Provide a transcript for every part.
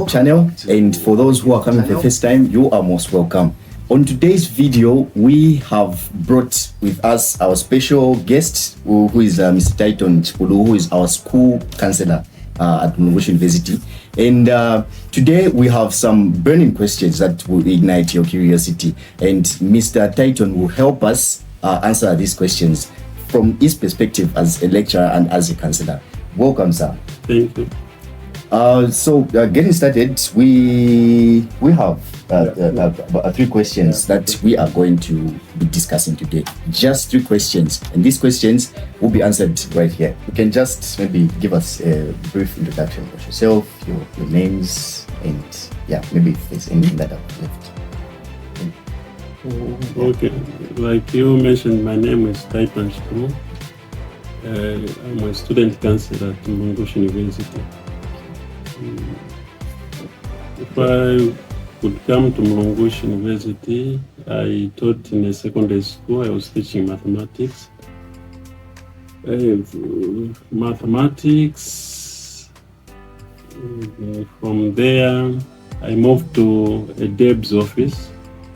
YouTube channel, and for those who are coming for the first time, you are most welcome. On today's video, we have brought with us our special guest, who is Mr. Titon Chipulu, who is our school counselor at Mulungushi University. And today we have some burning questions that will ignite your curiosity. And Mr. Titon will help us answer these questions from his perspective as a lecturer and as a counselor. Welcome, sir. Thank you. So getting started, we have three questions that we are going to be discussing today. Just three questions, and these questions will be answered right here. You can just maybe give us a brief introduction of yourself, your names, and maybe if there's anything that I've left. Okay, like you mentioned, my name is Titon Chipulu. I'm a student counselor at Mulungushi University. If I would come to Mulungushi University, I taught in a secondary school. I was teaching mathematics. From there, I moved to a DEB's office,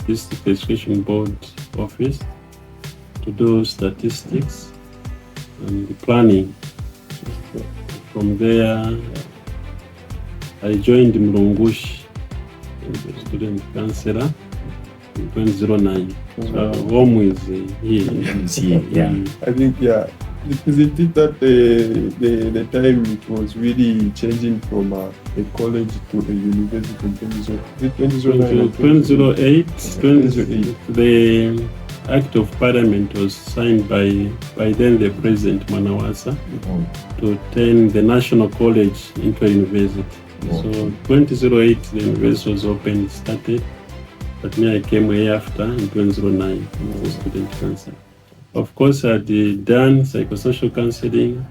District Education Board office, to do statistics and planning. From there, I joined Mulungushi as a student counselor in 2009. So home is here. I think isn't it that the time it was really changing from a college to a university in 2008, the Act of Parliament was signed by then the President Mwanawasa to turn the National College into a university. So 2008 the university was opened, started, but me I came way after in 2009 as a student counselor. Of course I had done psychosocial counseling,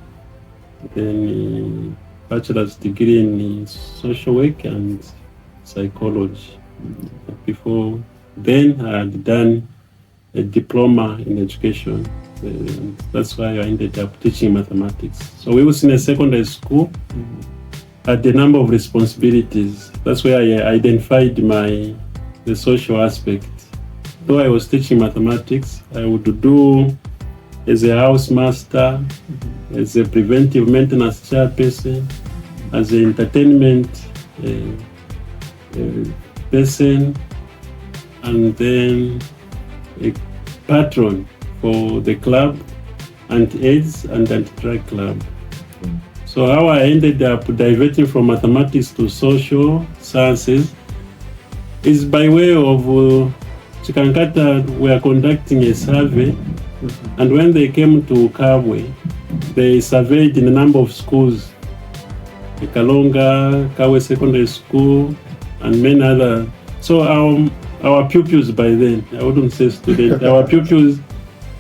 then bachelor's degree in social work and psychology. Before then I had done a diploma in education. That's why I ended up teaching mathematics. So we was in a secondary school, had a number of responsibilities. That's where I identified the social aspect. Though I was teaching mathematics, I would do as a house master, as a preventive maintenance chairperson, as an entertainment person, and then a patron for the club, anti-AIDS and anti-drug club. So how I ended up diverting from mathematics to social sciences is by way of Chikankata were conducting a survey, and when they came to Kabwe, they surveyed in a number of schools, the Kalonga, Kabwe Secondary School, and many other. So our pupils by then, I wouldn't say students, our pupils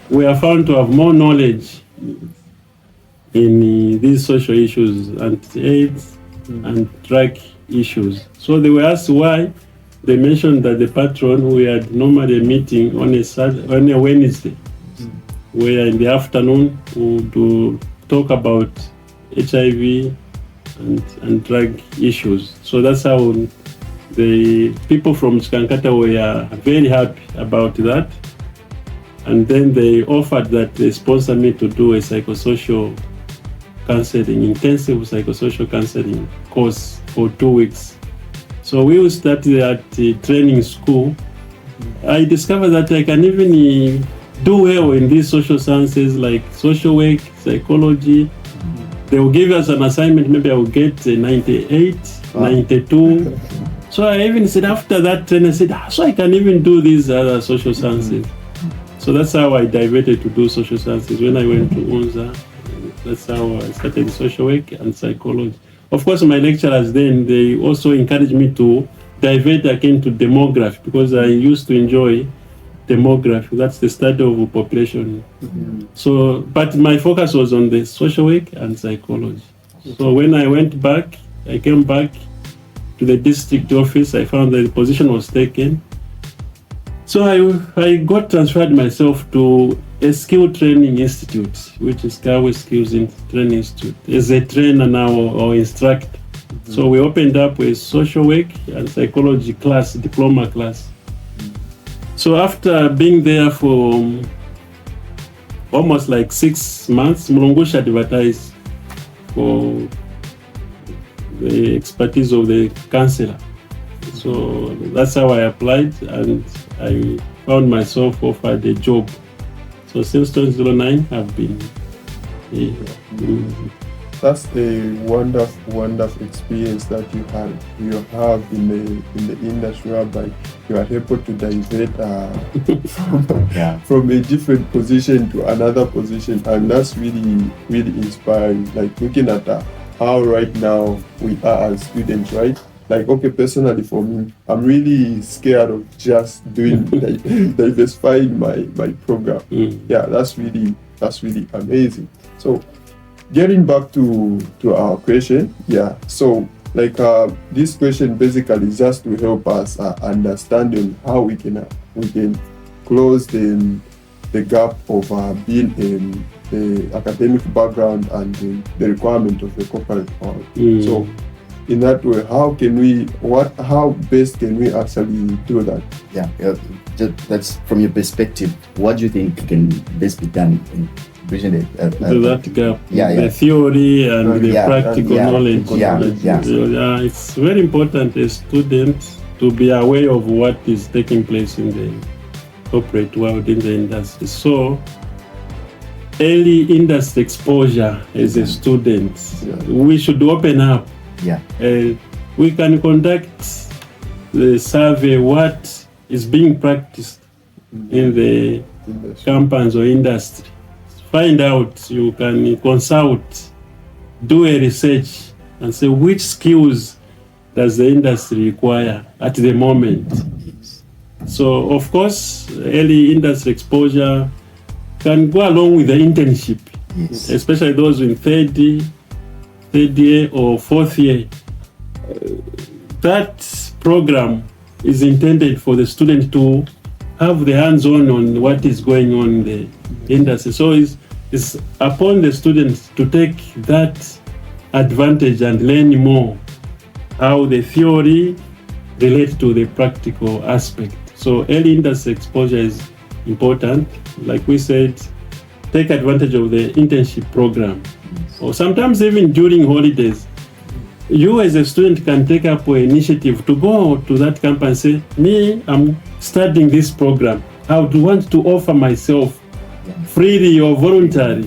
were found to have more knowledge in these social issues and AIDS and drug issues. So they were asked why. They mentioned that the patron, we had normally a meeting on a Wednesday, where in the afternoon we would talk about HIV and drug issues. So that's how the people from Chikankata were very happy about that. And then they offered that they sponsor me to do a psychosocial counseling, intensive psychosocial counseling course for 2 weeks. So we will start at the training school. I discovered that I can even do well in these social sciences like social work, psychology. They will give us an assignment, maybe I will get 98, 92. So I even said after that training, I said, so I can even do these other social sciences. So that's how I diverted to do social sciences. When I went to UNZA, that's how I started social work and psychology. Of course, my lecturers then, they also encouraged me to divert again to demography, because I used to enjoy demography. That's the study of population. So, but my focus was on the social work and psychology. So when I went back, I came back to the district office. I found that the position was taken. So I got transferred myself to a skill training institute, which is Kabwe Skills Training Institute, as a trainer now or instructor. So we opened up a social work and psychology class, diploma class. So after being there for almost like 6 months, Mulungushi advertised for the expertise of the counselor. So that's how I applied, and I found myself offered a job. So since 2009, I've been here. That's a wonderful experience that you have in the industry, whereby you are able to divert from a different position to another position, and that's really inspiring. Like looking at how right now we are as students, right? Like, okay, personally for me, I'm really scared of just doing diversifying my program. Yeah, that's really amazing. So getting back to our question, yeah. So like this question basically is just to help us understanding how we can close the gap of being in the academic background and the requirement of the corporate world. So in that way, how best can we actually do that? Yeah, that's from your perspective. What do you think can best be done in bridging that gap? The theory and the practical knowledge. It's very important as students to be aware of what is taking place in the corporate world, in the industry. So early industry exposure as a student, we should open up. We can conduct the survey what is being practiced in the companies or industry. Find out, you can consult, do a research and say which skills does the industry require at the moment. So of course, early industry exposure can go along with the internship, especially those in third year or fourth year. That program is intended for the student to have the hands-on what is going on in the industry. So it's upon the students to take that advantage and learn more how the theory relates to the practical aspect. So early industry exposure is important. Like we said, take advantage of the internship program. Or sometimes even during holidays, you as a student can take up an initiative to go to that company and say, me, I'm studying this program. I would want to offer myself freely or voluntary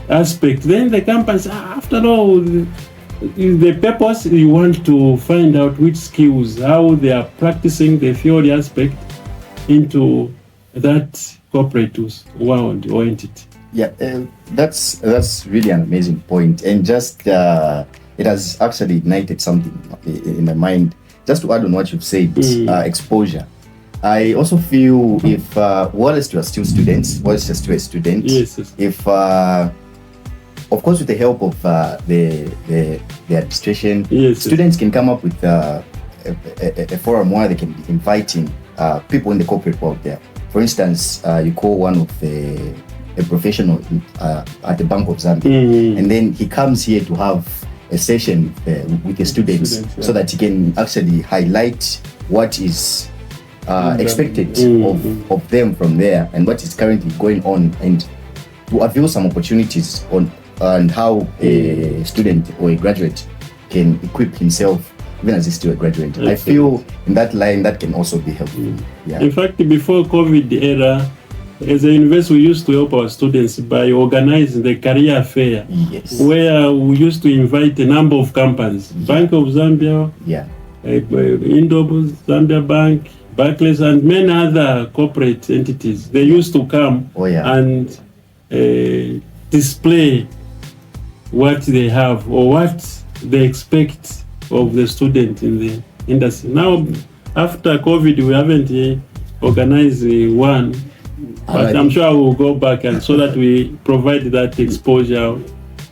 aspect. Then the company says, after all, the purpose, you want to find out which skills, how they are practicing the theory aspect into that corporate world or entity. Yeah, that's really an amazing point, and just it has actually ignited something in my mind. Just to add on what you've said, exposure. I also feel if whilst you are still students, whilst you're still a student, if of course with the help of the administration, students can come up with a forum where they can be inviting people in the corporate world there. For instance, you call one of a professional at the Bank of Zambia, and then he comes here to have a session with the students, so that he can actually highlight what is expected of them from there and what is currently going on, and to avail some opportunities on how a student or a graduate can equip himself even as he's still a graduate. I feel in that line that can also be helpful. In fact, before COVID era, as a university, we used to help our students by organizing the career fair, where we used to invite a number of companies, Bank of Zambia, Indobo, Zambia Bank, Barclays, and many other corporate entities. They used to come and display what they have or what they expect of the student in the industry. Now, after COVID, we haven't organized one. But I'm sure we'll go back and so that we provide that exposure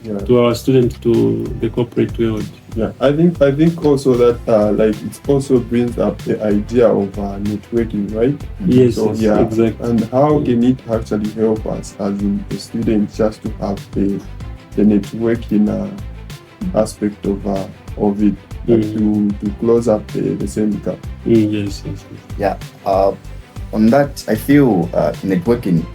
to our students to the corporate world. Yeah, I think also that like it also brings up the idea of networking, right? Yes, so, exactly. And how can it actually help us as in the students just to have the networking aspect of of it, like to close up the same gap. Yes. Yeah. On that, I feel networking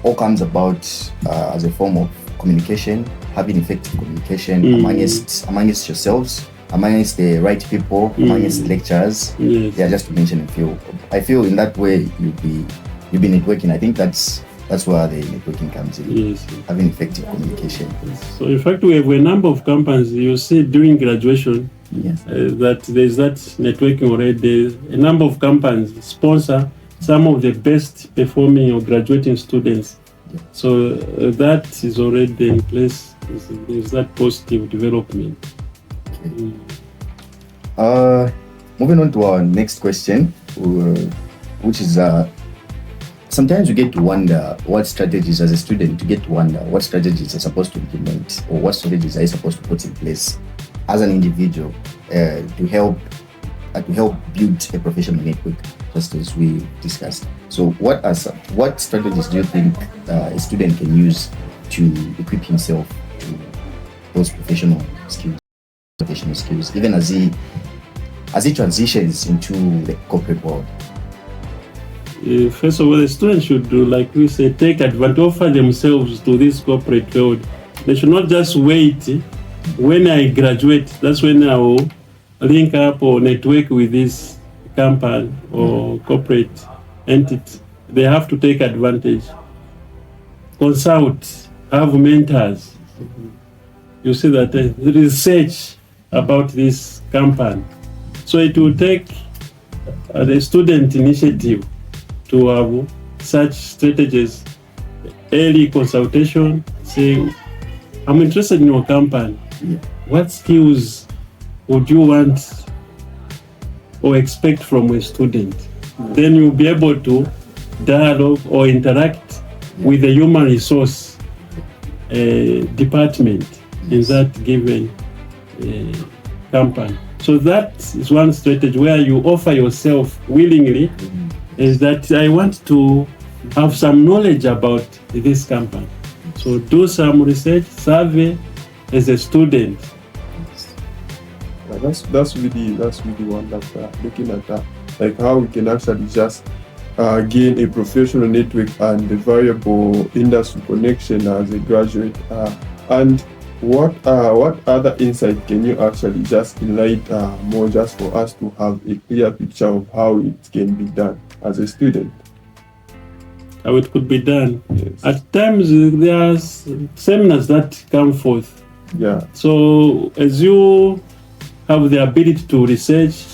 all comes about as a form of communication, having effective communication amongst yourselves, amongst the right people, amongst the lecturers. Yes. Yeah, just to mention a few. I feel in that way you'll be networking. I think that's where the networking comes in. Yes. Having effective communication. So in fact, we have a number of companies. You see during graduation that there's that networking already. A number of companies sponsor some of the best performing or graduating students. Yeah. So that is already in place. There's that positive development. Okay. Moving on to our next question, which is sometimes you get to wonder what strategies as a student, you get to wonder what strategies you're supposed to implement or what strategies are you supposed to put in place as an individual to help build a professional network, just as we discussed. So what strategies do you think a student can use to equip himself to those professional skills, even as he transitions into the corporate world? First of all, the students should do, like we say, take advantage, offer themselves to this corporate world. They should not just wait when I graduate. That's when I will link up or network with this company or corporate entity. They have to take advantage. Consult, have mentors. You see that research about this company. So it will take the student initiative to have such strategies, early consultation, say, I'm interested in your company. Yeah. What skills would you want or expect from a student? Then you'll be able to dialogue or interact with the human resource department in that given company. So that is one strategy where you offer yourself willingly, is that I want to have some knowledge about this company. So do some research, survey as a student. That's really wonderful. Looking at that, like how we can actually just gain a professional network and a variable industry connection as a graduate. And what other insight can you actually just enlighten more, just for us to have a clear picture of how it can be done as a student? How it could be done. Yes. At times there are seminars that come forth. Yeah. So as you have the ability to research,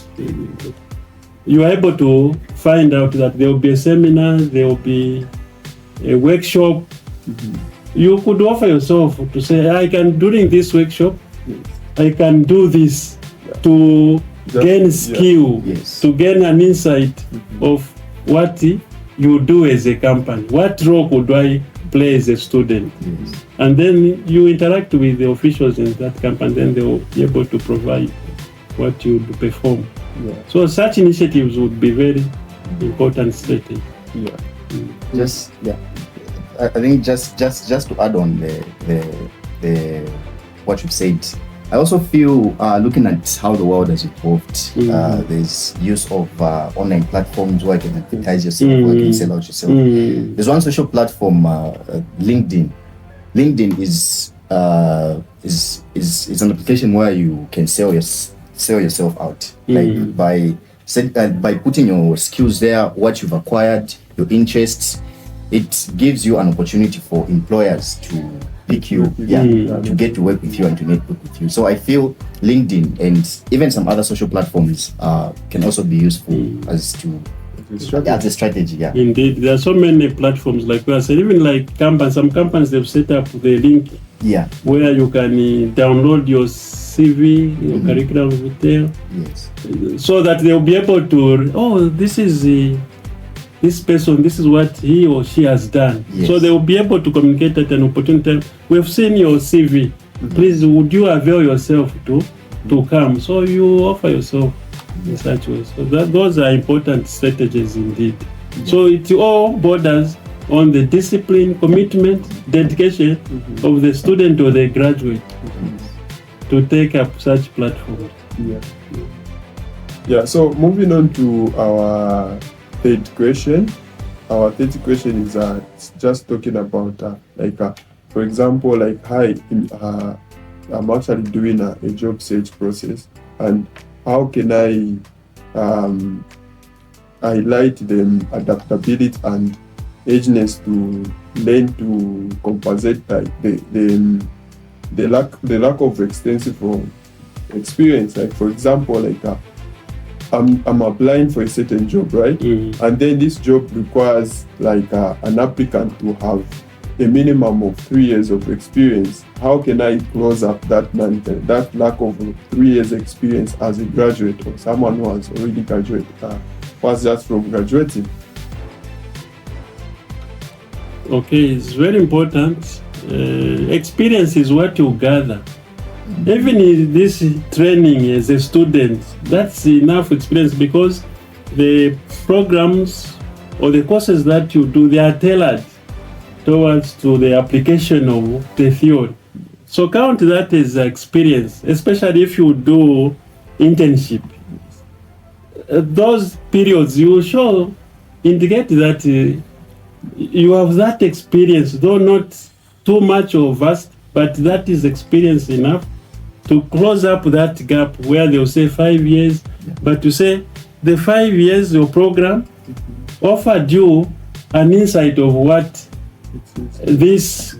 you are able to find out that there will be a seminar, there will be a workshop. You could offer yourself to say, I can, during this workshop, I can do this to gain skill, to gain an insight of what you do as a company. What role could I play as a student? And then you interact with the officials in that company, then they will be able to provide what you perform. So such initiatives would be very important strategy. I think just to add on the what you've said, I also feel looking at how the world has evolved, there's use of online platforms where you can advertise yourself, where you can sell out yourself. There's one social platform, LinkedIn. LinkedIn is an application where you can sell yourself out, like by putting your skills there, what you've acquired, your interests. It gives you an opportunity for employers to pick you, to get to work with you and to network with you. So I feel LinkedIn and even some other social platforms can also be useful as a strategy. Indeed, there are so many platforms, like we said, even like companies. Some companies, they've set up the link where you can download your CV, your curriculum vitae, so that they'll be able to, this is this person, this is what he or she has done. So they will be able to communicate at an opportune time. We've seen your CV. Please, would you avail yourself to come? So you offer yourself in such way. So those are important strategies indeed. So it all borders on the discipline, commitment, dedication of the student or the graduate to take up such platforms. Yeah, so moving on to our third question. Our third question is just talking about for example, like hi, I'm actually doing a job search process, and how can I highlight the adaptability and edginess to learn to compensate the lack of extensive experience. Like for example, like I'm applying for a certain job, right? Mm-hmm. And then this job requires like an applicant to have a minimum of 3 years of experience. How can I close up that lack of 3 years experience as a graduate or someone who has already graduated, was just from graduating? Okay, it's very important. Experience is what you gather. Even in this training as a student, that's enough experience, because the programs or the courses that you do, they are tailored towards to the application of the theory. So count that as experience, especially if you do internship. Those periods you show indicate that you have that experience, though not too much or vast, but that is experience enough to close up that gap where they'll say 5 years, but to say the 5 years your program offered you an insight of what this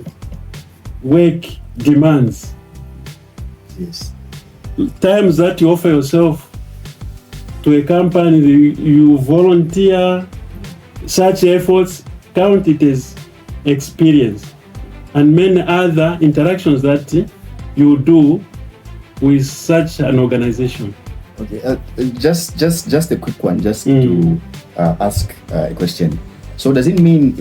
work demands. Yes. Times that you offer yourself to a company, you volunteer, such efforts, count it as experience, and many other interactions that you do with such an organization. Okay, just a quick one, just to ask a question. So does it mean,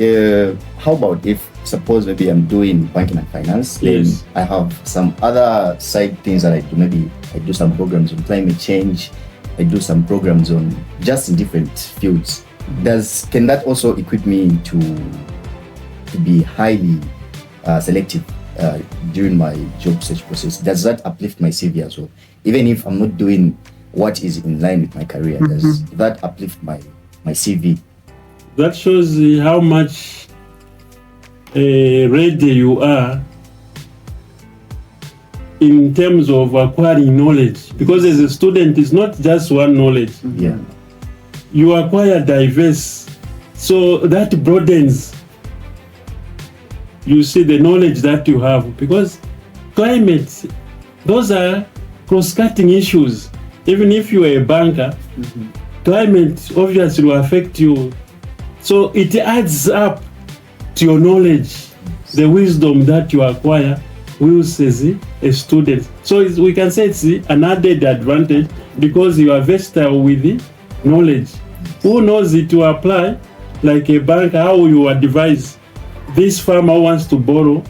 how about if, suppose maybe I'm doing banking and finance, then Yes. I have some other side things that I do, maybe I do some programs on climate change, I do some programs on just in different fields. Can that also equip me to be highly selective during my job search process? Does that uplift my CV as well? Even if I'm not doing what is in line with my career, does that uplift my CV? That shows how much ready you are in terms of acquiring knowledge, because as a student, it's not just one knowledge. Yeah. You acquire diverse, so that broadens, you see, the knowledge that you have, because climate, those are cross-cutting issues. Even if you are a banker, climate obviously will affect you, so it adds up to your knowledge, the wisdom that you acquire whilst as a student. So we can say it's an added advantage, because you are versatile with the knowledge. Who knows it to apply, like a banker, how you advise this farmer who wants to borrow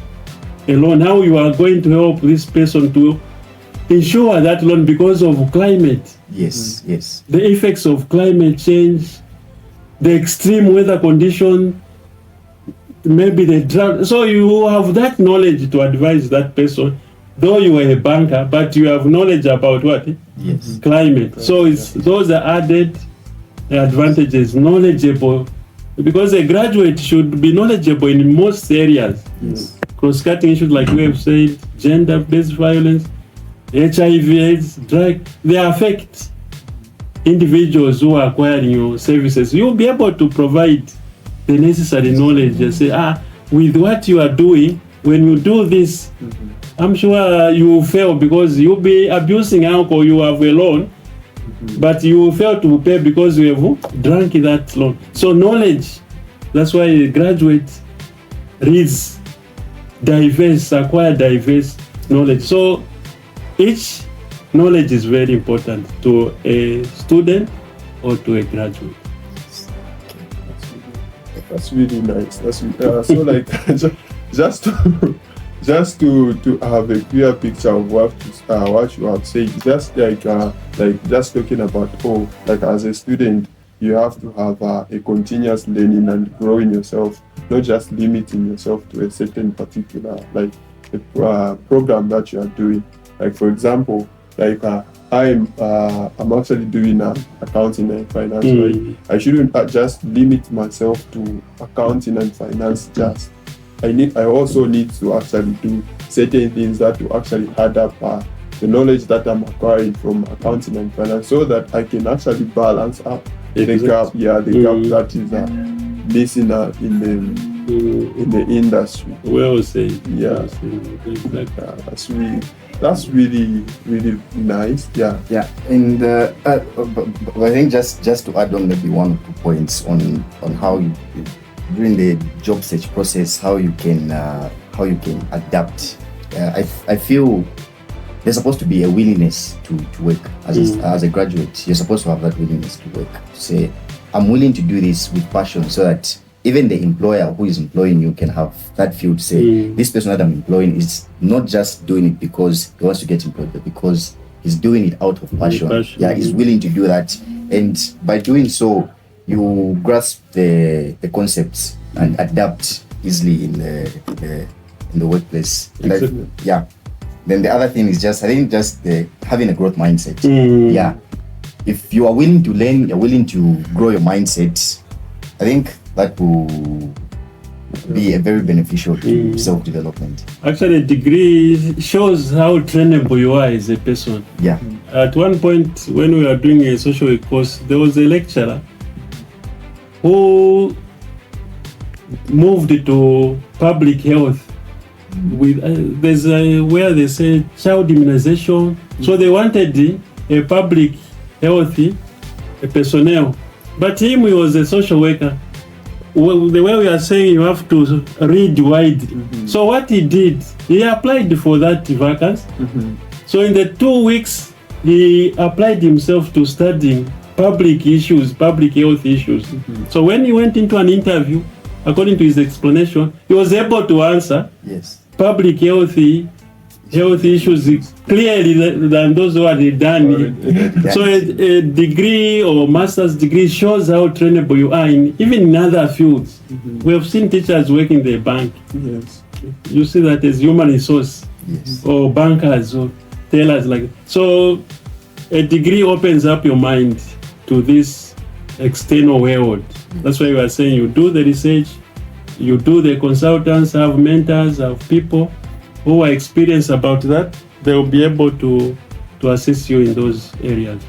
a loan, how you are going to help this person to ensure that loan because of climate. Yes, yes. The effects of climate change, the extreme weather condition, maybe the drought. So you have that knowledge to advise that person, though you are a banker, but you have knowledge about what? Yes. Climate. So those are added advantages, knowledgeable, because a graduate should be knowledgeable in most areas. Yes. Cross-cutting issues like we have said, gender-based violence, HIV/AIDS, drug, they affect individuals who are acquiring your services. You'll be able to provide the necessary knowledge and say, with what you are doing, when you do this, I'm sure you will fail, because you'll be abusing alcohol, you have a loan, but you will fail to pay because you have drunk that loan. So knowledge, that's why a graduate reads diverse, acquire diverse knowledge. So each knowledge is very important to a student or to a graduate. That's really nice. That's so like just to have a clear picture of what you have said. Just like just talking about like as a student, you have to have a continuous learning and growing yourself, not just limiting yourself to a certain particular like a program that you are doing. Like for example, like I'm actually doing accounting and finance, right? I shouldn't just limit myself to accounting and finance. Just I also need to actually do certain things that will actually add up the knowledge that I'm acquiring from accounting and finance, so that I can actually balance up the gap. Yeah, the gap that is missing in the industry. Well said. Yeah, that's really nice. Yeah. And I think just to add on maybe 1 or 2 points on how you, during the job search process, how you can adapt. I feel there's supposed to be a willingness to work as a graduate. You're supposed to have that willingness to work, to say, I'm willing to do this with passion, so that even the employer who is employing you can have that feel to say, this person that I'm employing is not just doing it because he wants to get employed, but because he's doing it out of passion. Yeah, he's willing to do that, and by doing so, you grasp the concepts and adapt easily in the workplace. Exactly. Yeah. Then the other thing is just having a growth mindset. Yeah. If you are willing to learn, you're willing to grow your mindset, I think that will be a very beneficial to self-development. Actually, a degree shows how trainable you are as a person. Yeah. At one point, when we were doing a social work course, there was a lecturer who moved to public health. With there's where they say child immunization, so they wanted a public healthy personnel, but him, he was a social worker. Well, the way we are saying, you have to read wide. So what he did, he applied for that vacancy. So in the 2 weeks, he applied himself to studying public issues, public health issues. So when he went into an interview, according to his explanation, he was able to answer public health issues clearly than those who had done it. So a degree or master's degree shows how trainable you are even in other fields. We have seen teachers work in the bank. You see that as human resource, or bankers or tellers like that. So a degree opens up your mind to this external world. That's why we are saying you do the research, you do the consultants, have mentors, have people who are experienced about that. They will be able to assist you in those areas.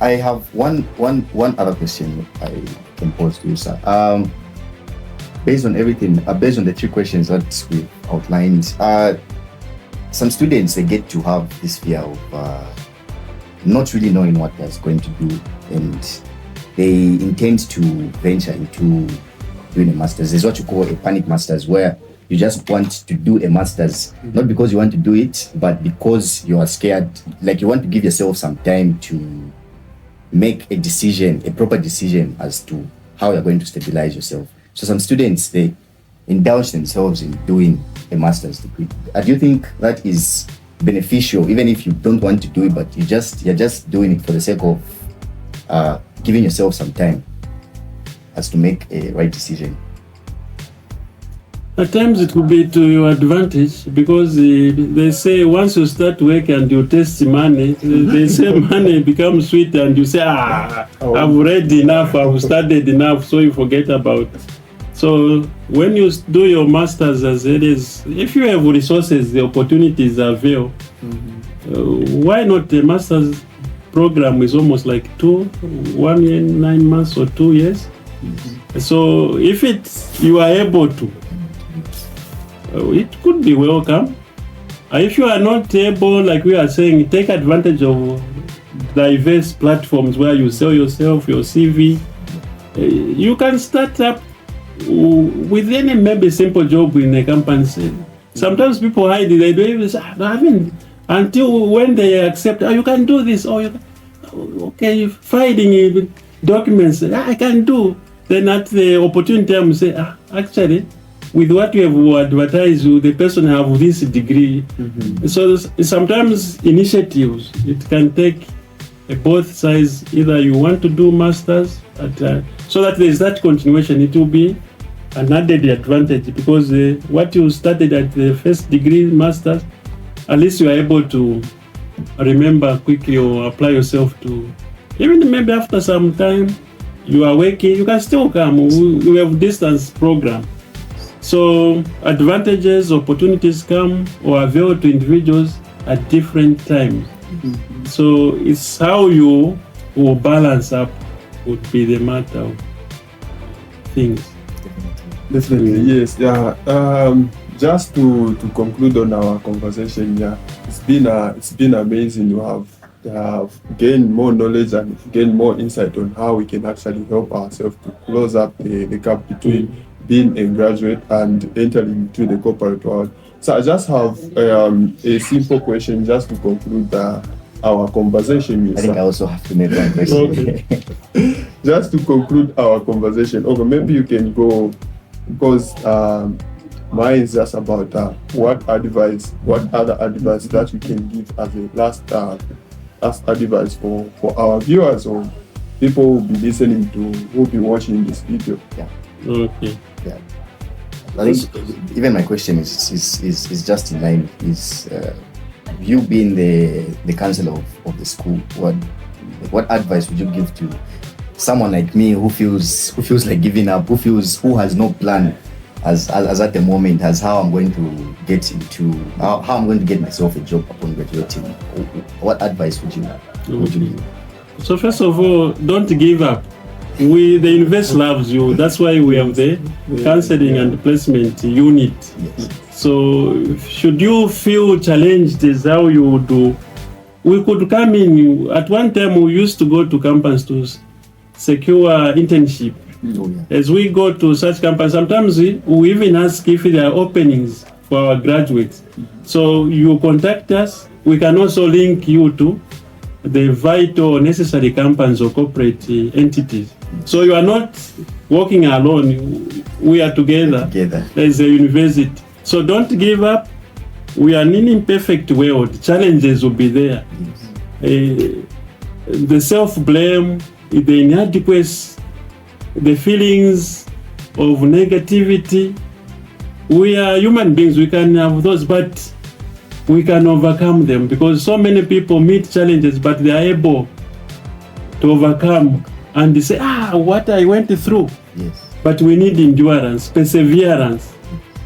I have one other question I can pose to you, sir. Based on everything, based on the 3 questions that we've outlined, some students, they get to have this fear of not really knowing what they're going to do, and they intend to venture into doing a master's. There's what you call a panic master's, where you just want to do a master's, not because you want to do it, but because you are scared. Like, you want to give yourself some time to make a decision, a proper decision as to how you're going to stabilize yourself. So some students, they indulge themselves in doing a master's degree. Do you think that is beneficial, even if you don't want to do it, but you're just doing it for the sake of giving yourself some time as to make a right decision? At times it could be to your advantage, because they say once you start work and you taste money, they say money becomes sweet, and you say, I've read enough, I've studied enough, so you forget about it. So when you do your master's, as it is, if you have resources, the opportunities are available. Why not? The master's program is almost like 1 year, 9 months or 2 years. So if you are able to, it could be welcome. If you are not able, like we are saying, take advantage of diverse platforms where you sell yourself, your CV. You can start up with any maybe simple job in a company. Sometimes people hide it. They don't even say, I mean, until when they accept, you can do this, or okay, filing documents, I can do. Then at the opportune time, you say, actually, with what you have advertised, the person have this degree. So sometimes initiatives, it can take both sides. Either you want to do masters, so that there is that continuation. It will be an added advantage because what you started at the first degree, master's, at least you are able to remember quickly or apply yourself to, even maybe after some time you are working, you can still come. We have distance program. So advantages, opportunities come or avail to individuals at different times. So it's how you will balance up would be the matter of things. Definitely, yes. Yeah. Just to conclude on our conversation, yeah, it's been amazing to have gained more knowledge and gain more insight on how we can actually help ourselves to close up the gap between being a graduate and entering into the corporate world. So I just have a simple question just to conclude our conversation. I think I also have to make one question. Okay. Just to conclude our conversation, okay, maybe you can go, because mine is just about what other advice that we can give as a last advice for our viewers or people who will be listening to, who will be watching this video. Yeah. Okay. Yeah. I think even my question is just in line. Is you being the counselor of the school, what advice would you give to someone like me who feels like giving up, who has no plan as at the moment, as how I'm going to get into how I'm going to get myself a job upon graduating? What advice would you give? So first of all, don't give up. The university loves you. That's why we have the counseling and placement unit. Yes. So should you feel challenged is how you do, we could come in. At one time we used to go to campus to secure internship. Oh, yeah. As we go to such campus, sometimes we even ask if there are openings for our graduates. So you contact us. We can also link you to the vital necessary campus or corporate entities. So you are not working alone. We are together as a university. So don't give up. We are in an imperfect world. Challenges will be there. The self-blame, the inadequacy, the feelings of negativity. We are human beings. We can have those, but we can overcome them because so many people meet challenges, but they are able to overcome and they say, what I went through. Yes. But we need endurance, perseverance.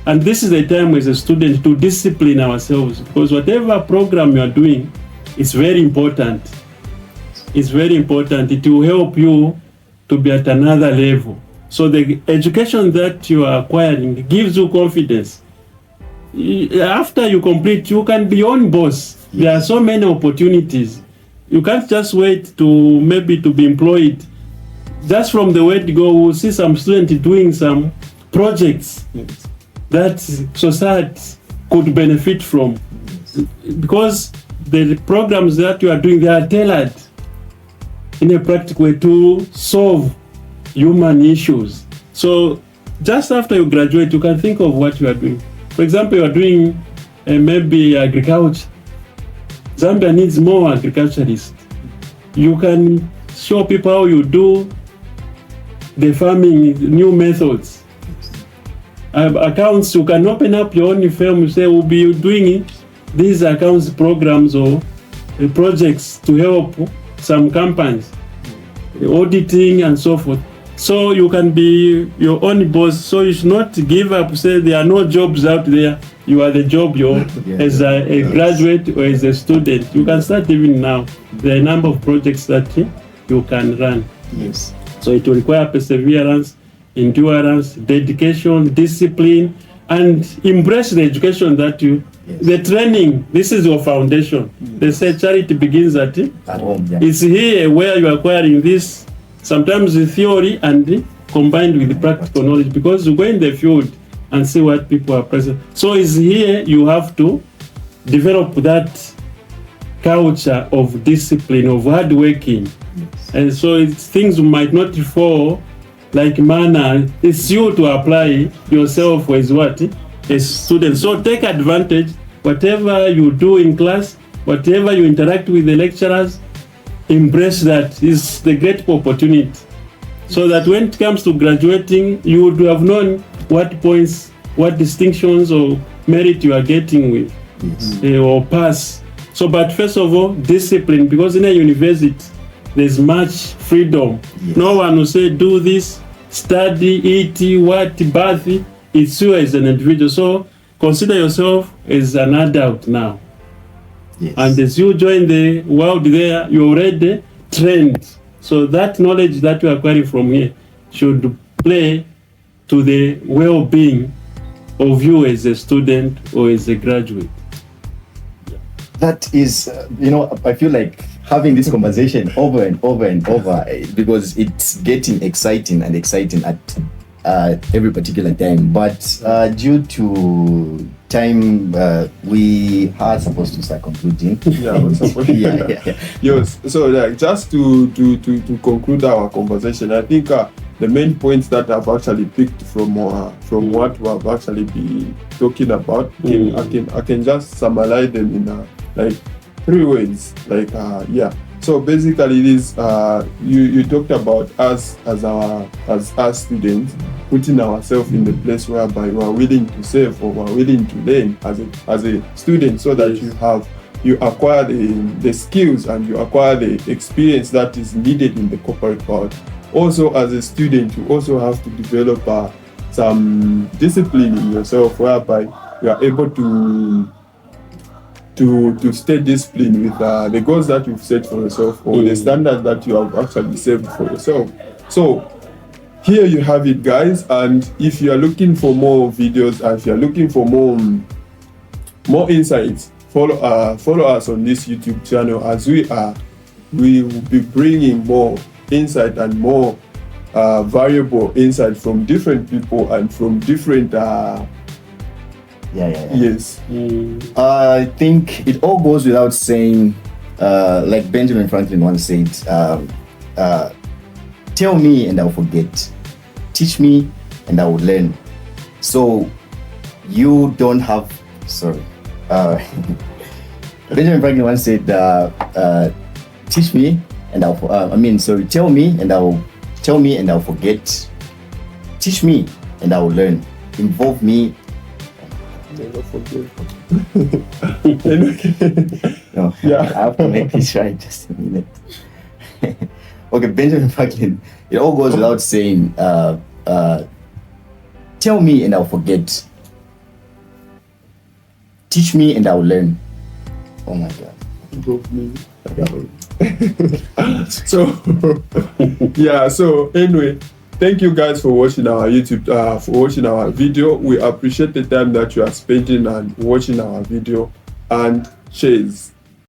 And this is the time as a student to discipline ourselves, because whatever program you are doing is very important. It's very important. It will help you to be at another level. So the education that you are acquiring gives you confidence. After you complete, you can be your own boss. There are so many opportunities. You can't just wait to maybe to be employed. Just from the word go, we'll see some students doing some projects that society could benefit from. Because the programs that you are doing, they are tailored in a practical way to solve human issues. So just after you graduate, you can think of what you are doing. For example, you are doing maybe agriculture. Zambia needs more agriculturists. You can show people how you do the farming, new methods. Accounts, you can open up your own firm. You say, we'll be doing these accounts programs or projects to help some companies, auditing and so forth. So you can be your own boss. So you should not give up, say there are no jobs out there. You are the job as a graduate or as a student. You can start even now. There are a number of projects that you can run. Yes. So it will require perseverance, endurance, dedication, discipline, and embrace the education that the training. This is your foundation. They say charity begins at home. Yeah. It's here where you are acquiring this, sometimes the theory and combined with the practical knowledge, because you go in the field and see what people are present. So it's here you have to develop that culture of discipline, of hard working. And so things might not fall like manna. It's you to apply yourself as what? A student. So take advantage. Whatever you do in class, whatever you interact with the lecturers, embrace that. Is the great opportunity. So that when it comes to graduating, you would have known what points, what distinctions or merit you are getting with, or pass. So, but first of all, discipline, because in a university, there's much freedom. Yes. No one will say, do this, study, eat, what, bath. It's you as an individual. So, consider yourself as an adult now. Yes. And as you join the world there, you're already trained. So that knowledge that you are acquiring from here should play to the well-being of you as a student or as a graduate. That is, I feel like having this conversation over and over and over because it's getting exciting at every particular time. But due to time, we are supposed to start concluding. Yeah, we're supposed to. yeah. Yes. So, like, just to conclude our conversation, I think the main points that I've actually picked from what we have actually been talking about, I can just summarize them in like 3 ways. Like, So basically, it is you talked about us as students putting ourselves in the place whereby we are willing to save or we are willing to learn as a student, so that you acquire the skills and you acquire the experience that is needed in the corporate world. Also, as a student, you also have to develop some discipline in yourself, whereby you are able to stay disciplined with the goals that you've set for yourself or the standards that you have actually set for yourself. So here you have it, guys. And if you are looking for more videos, and if you are looking for more insights, follow us on this YouTube channel, as we will be bringing more insight and more variable insight from different people and from different Yes. I think it all goes without saying, like Benjamin Franklin once said, tell me and I'll forget. Teach me and I will learn. So you don't have, Benjamin Franklin once said, teach me and tell me and I'll forget. Teach me and I will learn. Involve me. Never forget. No, Yeah. I have to make this right. Just a minute. Okay, Benjamin Franklin. It all goes without saying. Tell me and I'll forget. Teach me and I'll learn. Oh my God. Involve me. So anyway, thank you guys for watching our YouTube, for watching our video. We appreciate the time that you are spending and watching our video. And cheers.